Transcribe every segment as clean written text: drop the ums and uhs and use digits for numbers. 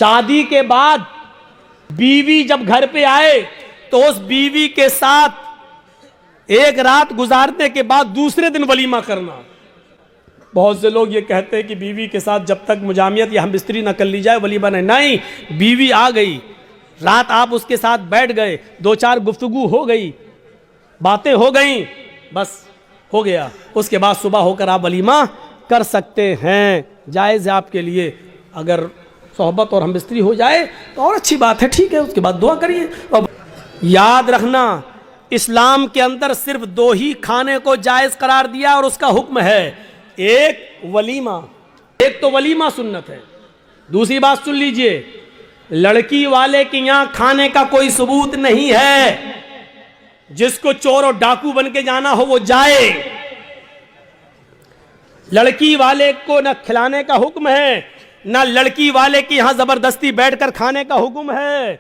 شادی کے بعد بیوی جب گھر پہ آئے تو اس بیوی کے ساتھ ایک رات گزارنے کے بعد دوسرے دن ولیمہ کرنا. بہت سے لوگ یہ کہتے ہیں کہ بیوی کے ساتھ جب تک مجامعت یا ہم بستری نہ کر لی جائے ولیمہ نہیں. بیوی آ گئی, رات آپ اس کے ساتھ بیٹھ گئے, دو چار گفتگو ہو گئی, باتیں ہو گئیں, بس ہو گیا. اس کے بعد صبح ہو کر آپ ولیمہ کر سکتے ہیں, جائز ہے آپ کے لیے. اگر صحبت اور ہم بستری ہو جائے تو اور اچھی بات ہے, ٹھیک ہے, اس کے بعد دعا کریے. اور یاد رکھنا اسلام کے اندر صرف دو ہی کھانے کو جائز قرار دیا اور اس کا حکم ہے, ایک ولیمہ, ایک تو ولیمہ سنت ہے. دوسری بات سن لیجئے, لڑکی والے کے یہاں کھانے کا کوئی ثبوت نہیں ہے. جس کو چور اور ڈاکو بن کے جانا ہو وہ جائے. لڑکی والے کو نہ کھلانے کا حکم ہے, نہ لڑکی والے کے یہاں زبردستی بیٹھ کر کھانے کا حکم ہے,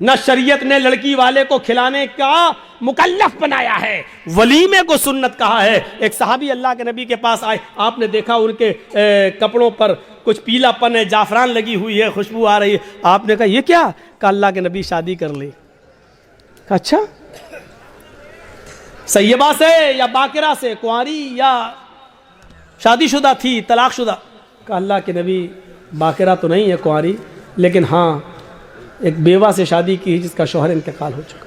نہ شریعت نے لڑکی والے کو کھلانے کا مکلف بنایا ہے. ولیمے کو سنت کہا ہے. ایک صحابی اللہ کے نبی کے پاس آئے, آپ نے دیکھا ان کے کپڑوں پر کچھ پیلا پن ہے, جعفران لگی ہوئی ہے, خوشبو آ رہی ہے. آپ نے کہا یہ کیا؟ کہا اللہ کے نبی شادی کر لی. کہا اچھا, سیبہ سے یا باکرہ سے, کنواری یا شادی شدہ تھی, طلاق شدہ؟ کہا اللہ کے نبی باکرہ تو نہیں ہے, کنواری, لیکن ہاں ایک بیوہ سے شادی کی جس کا شوہر انتقال ہو چکا.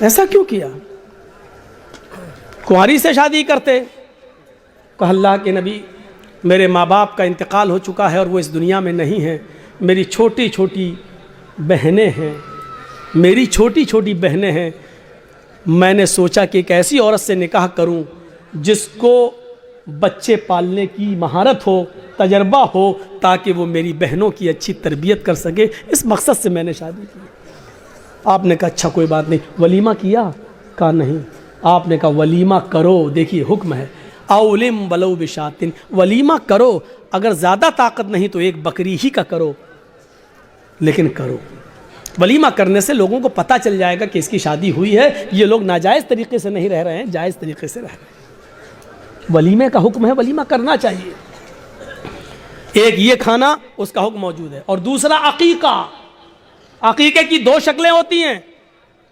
ایسا کیوں کیا؟ کنواری سے شادی کرتے. کہا اللہ کے نبی میرے ماں باپ کا انتقال ہو چکا ہے اور وہ اس دنیا میں نہیں ہیں, میری چھوٹی چھوٹی بہنیں ہیں, میری چھوٹی چھوٹی بہنیں ہیں. میں نے سوچا کہ ایک ایسی عورت سے نکاح کروں جس کو بچے پالنے کی مہارت ہو, تجربہ ہو, تاکہ وہ میری بہنوں کی اچھی تربیت کر سکے. اس مقصد سے میں نے شادی کی. آپ نے کہا اچھا کوئی بات نہیں, ولیمہ کیا؟ کہا نہیں. آپ نے کہا ولیمہ کرو, دیکھیے حکم ہے, اولم ولو بشاتن, ولیمہ کرو, اگر زیادہ طاقت نہیں تو ایک بکری ہی کا کرو, لیکن کرو. ولیمہ کرنے سے لوگوں کو پتہ چل جائے گا کہ اس کی شادی ہوئی ہے, یہ لوگ ناجائز طریقے سے نہیں رہ رہے ہیں, جائز طریقے سے رہ رہے ہیں. ولیمے کا حکم ہے, ولیمہ کرنا چاہیے. ایک یہ کھانا, اس کا حکم موجود ہے. اور دوسرا عقیقہ. عقیقے کی دو شکلیں ہوتی ہیں.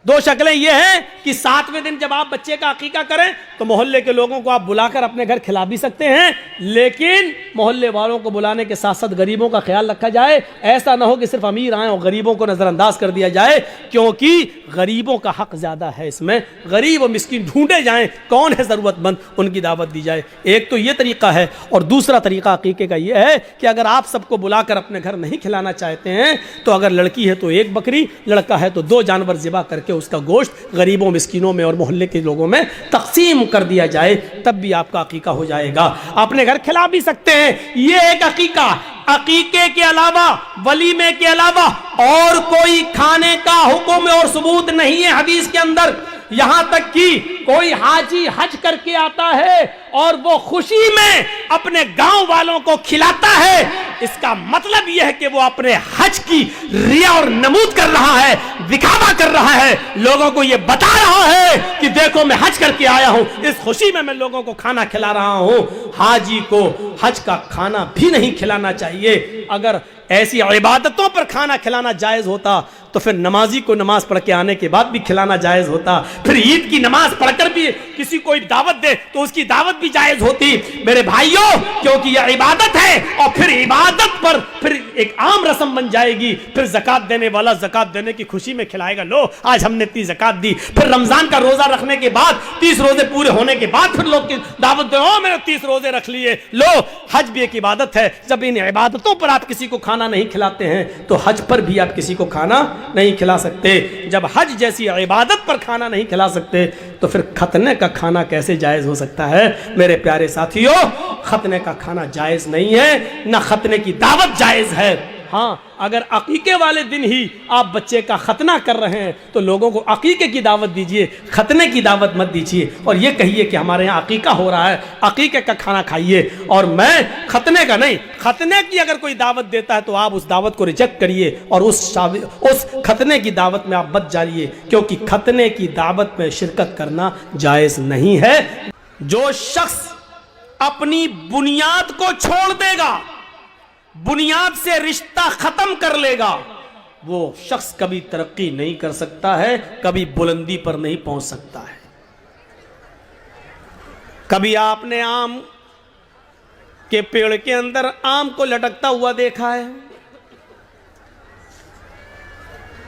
دو شکلیں یہ ہیں کہ 7ویں دن جب آپ بچے کا عقیقہ کریں تو محلے کے لوگوں کو آپ بلا کر اپنے گھر کھلا بھی سکتے ہیں, لیکن محلے والوں کو بلانے کے ساتھ ساتھ غریبوں کا خیال رکھا جائے. ایسا نہ ہو کہ صرف امیر آئیں اور غریبوں کو نظر انداز کر دیا جائے, کیونکہ غریبوں کا حق زیادہ ہے اس میں. غریب و مسکین ڈھونڈے جائیں, کون ہے ضرورت مند, ان کی دعوت دی جائے. ایک تو یہ طریقہ ہے. اور دوسرا طریقہ عقیقے کا یہ ہے کہ اگر آپ سب کو بلا کر اپنے گھر نہیں کھلانا چاہتے ہیں تو اگر لڑکی ہے تو ایک بکری, لڑکا ہے تو 2 جانور ذبح کر کے اس کا گوشت غریبوں مسکینوں میں اور محلے کے لوگوں میں تقسیم کر دیا جائے, تب بھی آپ کا عقیقہ ہو جائے گا. اپنے گھر کھلا بھی سکتے ہیں. یہ ایک عقیقہ. عقیقے کے علاوہ, ولیمے کے علاوہ اور کوئی کھانے کا حکم اور ثبوت نہیں ہے حدیث کے اندر. یہاں تک کہ کوئی حاجی حج کر کے آتا ہے اور وہ خوشی میں اپنے گاؤں والوں کو کھلاتا ہے, اس کا مطلب یہ ہے کہ وہ اپنے حج کی ریا اور نمود کر رہا ہے, دکھاوا کر رہا ہے, لوگوں کو یہ بتا رہا ہے کہ دیکھو میں حج کر کے آیا ہوں, اس خوشی میں لوگوں کو کھانا کھلا رہا ہوں. حاجی کو حج کا کھانا بھی نہیں کھلانا چاہیے. اگر ایسی عبادتوں پر کھانا کھلانا جائز ہوتا تو پھر نمازی کو نماز پڑھ کے آنے کے بعد بھی کھلانا جائز ہوتا. پھر عید کی نماز پڑھ کر بھی کسی کو دعوت دے تو اس کی دعوت بھی جائز ہوتی. میرے بھائیوں, کیونکہ یہ عبادت ہے اور پھر عبادت پر پھر ایک عام رسم بن جائے گی. پھر زکات دینے والا زکات دینے کی خوشی میں کھلائے گا, لو آج ہم نے 30 زکات دی. پھر رمضان کا روزہ رکھنے کے بعد 30 روزے پورے ہونے کے بعد پھر لوگ کی دعوت دے, میں نے 30 روزے رکھ لیے. لو, حج بھی ایک عبادت ہے. جب ان عبادتوں پر آپ کسی کو کھانا نہیں کھلاتے ہیں تو حج پر بھی آپ کسی کو کھانا نہیں کھلا سکتے. جب حج جیسی عبادت پر کھانا نہیں کھلا سکتے تو پھر ختنے کا کھانا کیسے جائز ہو سکتا ہے؟ میرے پیارے ساتھیوں, ختنے کا کھانا جائز نہیں ہے, نہ ختنے کی دعوت جائز ہے. ہاں, اگر عقیقے والے دن ہی آپ بچے کا ختنہ کر رہے ہیں تو لوگوں کو عقیقے کی دعوت دیجئے, ختنے کی دعوت مت دیجئے. اور یہ کہیے کہ ہمارے یہاں عقیقہ ہو رہا ہے, عقیقے کا کھانا کھائیے, اور میں ختنے کا نہیں. ختنے کی اگر کوئی دعوت دیتا ہے تو آپ اس دعوت کو ریجیکٹ کریے اور اس ختنے کی دعوت میں آپ بچ جائیے, کیونکہ ختنے کی دعوت میں شرکت کرنا جائز نہیں ہے. جو شخص اپنی بنیاد کو چھوڑ دے گا, بنیاد سے رشتہ ختم کر لے گا، وہ شخص کبھی ترقی نہیں کر سکتا ہے، کبھی بلندی پر نہیں پہنچ سکتا ہے۔ کبھی آپ نے آم کے پیڑ کے اندر آم کو لٹکتا ہوا دیکھا ہے؟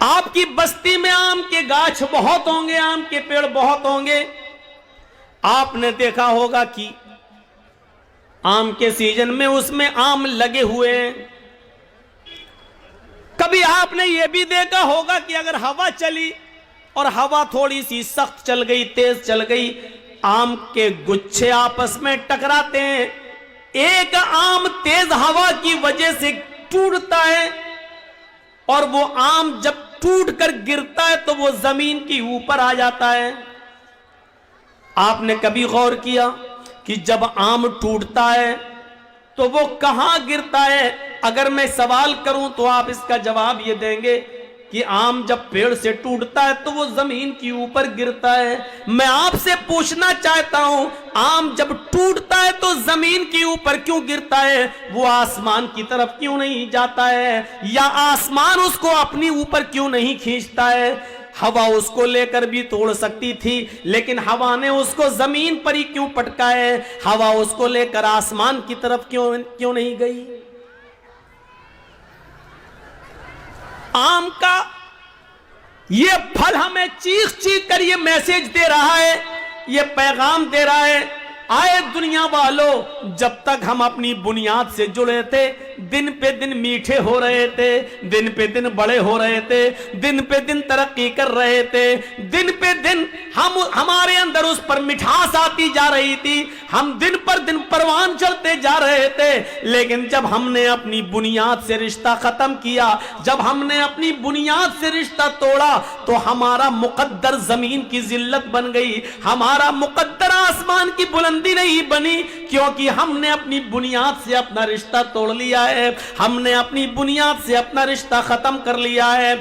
آپ کی بستی میں آم کے گاچھ بہت ہوں گے، آم کے پیڑ بہت ہوں گے، آپ نے دیکھا ہوگا کہ آم کے سیزن میں اس میں آم لگے ہوئے ہیں۔ کبھی آپ نے یہ بھی دیکھا ہوگا کہ اگر ہوا چلی اور ہوا تھوڑی سی سخت چل گئی، تیز چل گئی، آم کے گچھے آپس میں ٹکراتے ہیں، ایک آم تیز ہوا کی وجہ سے ٹوٹتا ہے، اور وہ آم جب ٹوٹ کر گرتا ہے تو وہ زمین کی اوپر آ جاتا ہے۔ آپ نے کبھی غور کیا کہ جب آم ٹوٹتا ہے تو وہ کہاں گرتا ہے؟ اگر میں سوال کروں تو آپ اس کا جواب یہ دیں گے کہ آم جب پیڑ سے ٹوٹتا ہے تو وہ زمین کی اوپر گرتا ہے۔ میں آپ سے پوچھنا چاہتا ہوں، آم جب ٹوٹتا ہے تو زمین کی اوپر کیوں گرتا ہے؟ وہ آسمان کی طرف کیوں نہیں جاتا ہے؟ یا آسمان اس کو اپنی اوپر کیوں نہیں کھینچتا ہے؟ ہوا اس کو لے کر بھی توڑ سکتی تھی، لیکن ہوا نے اس کو زمین پر ہی کیوں پٹکا ہے؟ ہوا اس کو لے کر آسمان کی طرف کیوں نہیں گئی؟ آم کا یہ پھل ہمیں چیخ چیخ کر یہ میسج دے رہا ہے، یہ پیغام دے رہا ہے، آئے دنیا والو، جب تک ہم اپنی بنیاد سے جڑے تھے، دن پہ دن میٹھے ہو رہے تھے، دن پہ دن بڑے ہو رہے تھے، دن پہ دن ترقی کر رہے تھے، دن پہ دن ہمارے اندر اس پر مٹھاس آتی جا رہی تھی، ہم دن پر دن پروان چڑھتے جا رہے تھے، لیکن جب ہم نے اپنی بنیاد سے رشتہ ختم کیا، جب ہم نے اپنی بنیاد سے رشتہ توڑا، تو ہمارا مقدر زمین کی ذلت بن گئی، ہمارا مقدر آسمان کی بلندی نہیں بنی، کیونکہ ہم نے اپنی بنیاد سے اپنا رشتہ توڑ لیا ہے، ہم نے اپنی بنیاد سے اپنا رشتہ ختم کر لیا ہے۔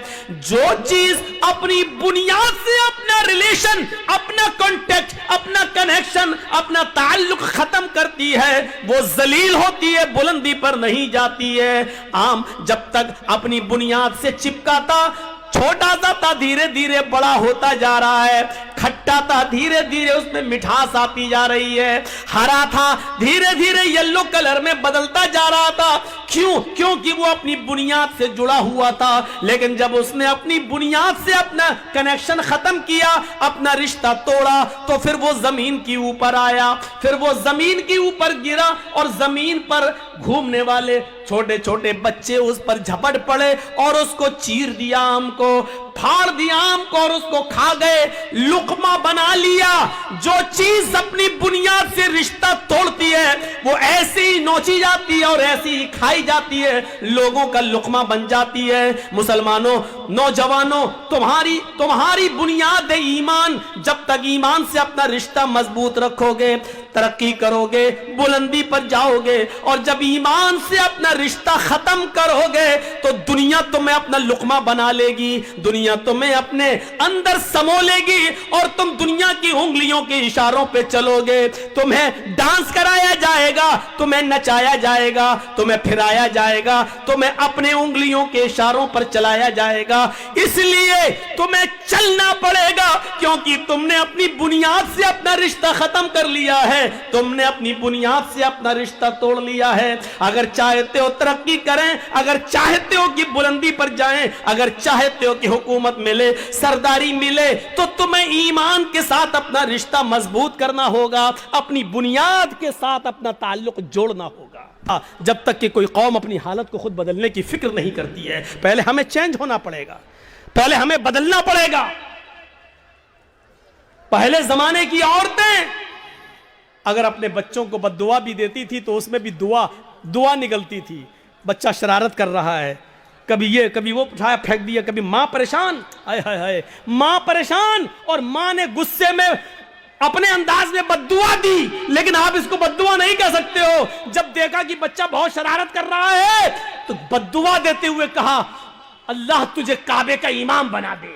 جو چیز اپنی بنیاد سے اپنا ریلیشن، اپنا کانٹیکٹ، اپنا کنیکشن، اپنا تعلق ختم کرتی ہے، وہ ذلیل ہوتی ہے، بلندی پر نہیں جاتی ہے۔ آم جب تک اپنی بنیاد سے چپکا تھا، چھوٹا سا تھا، دھیرے دھیرے بڑا ہوتا جا رہا ہے، کھٹا تھا، دھیرے دھیرے اس میں مٹھاس آتی جا رہی ہے، ہرا تھا، دھیرے دھیرے یلو کلر میں بدلتا جا رہا تھا۔ کیوں؟ کیونکہ وہ اپنی بنیاد سے جڑا ہوا تھا، لیکن جب اس نے اپنی بنیاد سے اپنا کنیکشن ختم کیا، اپنا رشتہ توڑا، تو پھر وہ زمین کی اوپر آیا، پھر وہ زمین کی اوپر گرا، اور زمین پر گھومنے والے چھوٹے چھوٹے بچے اس پر جھپٹ پڑے اور اس کو چیر دیا، آم کو پھاڑ دیا، آم کو، اور اس کو کھا گئے، لقمہ بنا لیا۔ جو چیز اپنی بنیاد سے رشتہ توڑتی ہے وہ ایسی ہی نوچی جاتی ہے اور ایسی ہی کھائی جاتی ہے، لوگوں کا لقمہ بن جاتی ہے۔ مسلمانوں، نوجوانوں، تمہاری بنیاد ایمان، جب تک ایمان سے اپنا رشتہ مضبوط رکھو گے، ترقی کرو گے، بلندی پر جاؤ گے، اور جب ایمان سے اپنا رشتہ ختم کرو گے تو دنیا تمہیں اپنا لقمہ بنا لے گی، دنیا تمہیں اپنے اندر سمو لے گی، اور تم دنیا کی انگلیوں کے اشاروں پہ چلو گے، تمہیں ڈانس کرایا جائے گا، تمہیں نچایا جائے گا، تمہیں پھرایا جائے گا، تمہیں اپنے انگلیوں کے اشاروں پر چلایا جائے گا۔ اس لیے تمہیں چلنا پڑے گا، کیونکہ تم نے اپنی بنیاد سے اپنا رشتہ ختم کر لیا ہے، تم نے اپنی بنیاد سے اپنا رشتہ توڑ لیا ہے۔ اگر چاہتے ہو ترقی کریں، اگر چاہتے ہو کہ بلندی پر جائیں، اگر چاہتے ہو کہ حکومت ملے، سرداری ملے، تو تمہیں ایمان کے ساتھ اپنا رشتہ مضبوط کرنا ہوگا، اپنی بنیاد کے ساتھ اپنا تعلق جوڑنا ہوگا۔ جب تک کہ کوئی قوم اپنی حالت کو خود بدلنے کی فکر نہیں کرتی ہے، پہلے ہمیں چینج ہونا پڑے گا، پہلے ہمیں بدلنا پڑے گا۔ پہلے زمانے کی عورتیں اگر اپنے بچوں کو بد دعا بھی دیتی تھی تو اس میں بھی دعا نکلتی تھی۔ بچہ شرارت کر رہا ہے، کبھی یہ کبھی وہ اٹھایا پھینک دیا، کبھی ماں پریشان، ہائے ہائے ہائے، ماں پریشان، اور ماں نے غصے میں اپنے انداز میں بد دعا دی، لیکن آپ اس کو بد دعا نہیں کہہ سکتے ہو۔ جب دیکھا کہ بچہ بہت شرارت کر رہا ہے تو بد دعا دیتے ہوئے کہا، اللہ تجھے کعبے کا امام بنا دے۔